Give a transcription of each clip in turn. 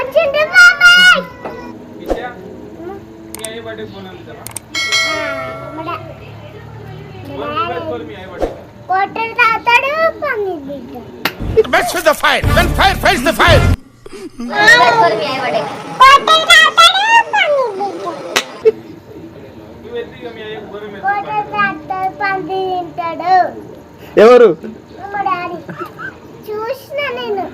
వచ్చిండు బాబాయ్ విద్యా మీ అయ్య బర్త్డే ఫోన్ అంటావా ఫోన్ మీ అయ్య బర్త్డే కోటర్ తాతాడు పన్నీర్ బిడ్డ Mess with the fire. When fire fights the fire. కోటర్ తాతాడు పన్నీర్ బిడ్డ నువ్వు ఎత్తిగా మీ అయ్య బర్రె మీద కోటర్ తాతాడు పన్నీర్ తింటాడు ఎవరు మా డాడీ చూసిన నేను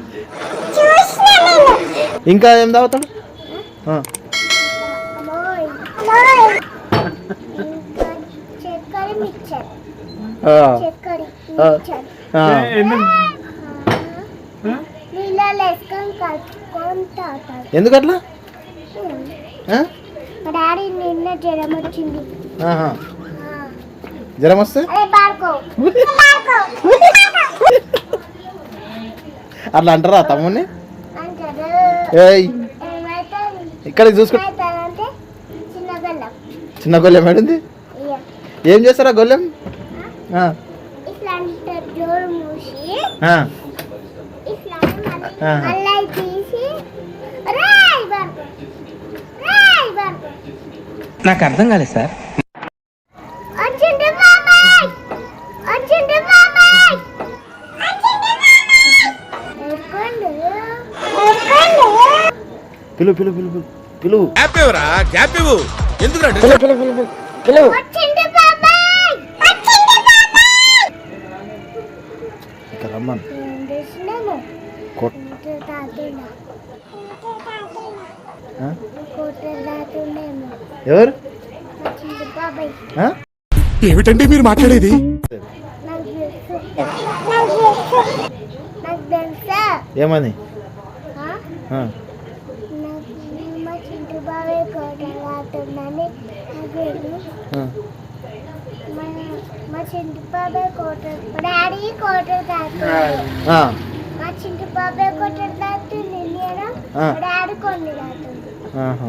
ఇంకా ఏం తాగుతాడు అమ్మోయ్ ఇంకా చక్కెర మిక్చర్ చక్కెర మిక్చర్ నీళ్ళలో వేసుకొని కలుపుకొని తాగుతాడు ఎందుకట్లా మా డాడీ నిన్న జ్వరం వచ్చింది జ్వరం వస్తే అరే బార్కో అట్లా అంటారా తమ్ముని అంటారు ఏయ్ ఏమైతే ఇక్కడికి చూసుకో ఏమవుతారంటే చిన్న గల్లం చిన్న గొల్లెం ఏడుంది ఇయ్య ఏం చేస్తారా గొల్లెం ఇట్లా అంటారు జోరు మూసి ఇట్లా మళ్ళీ తీసి రాయ్ బార్కో నాకు అర్థం కాలేదు సార్. వచ్చిండు బాబాయ్ పిలు పిలు పిలు పిలు పిలు Gap ఇవ్వరా గ్యాప్ ఇవ్వు ఎందుకు పిలు పిలు పిలు పిలు పిలు వచ్చిండు బాబాయ్ ఇక్కడ రమ్మను ఏం చేసినాము కొట్ తాతున్నా ఆ? కోటర్ తాతున్నాము ఎవరు వచ్చిండు బాబాయ్ ఆ? ఏమిటండి మీరు మాట్లాడేది నాకు తెలుసా ఏమని ఆ? ఆ. నాకు మా చింటు బాబాయ్ కోటర్ తాతున్నాని అదేడు ఆ. మా చింటు బాబాయ్ కోటర్ మా డాడీ కోటర్ తాతున్నాడు ఆ. మా చింటు బాబాయ్ కోటర్ తాతుంది నేను ఆ. మా డాడీ కొన్ని తాతుంది ఆహా.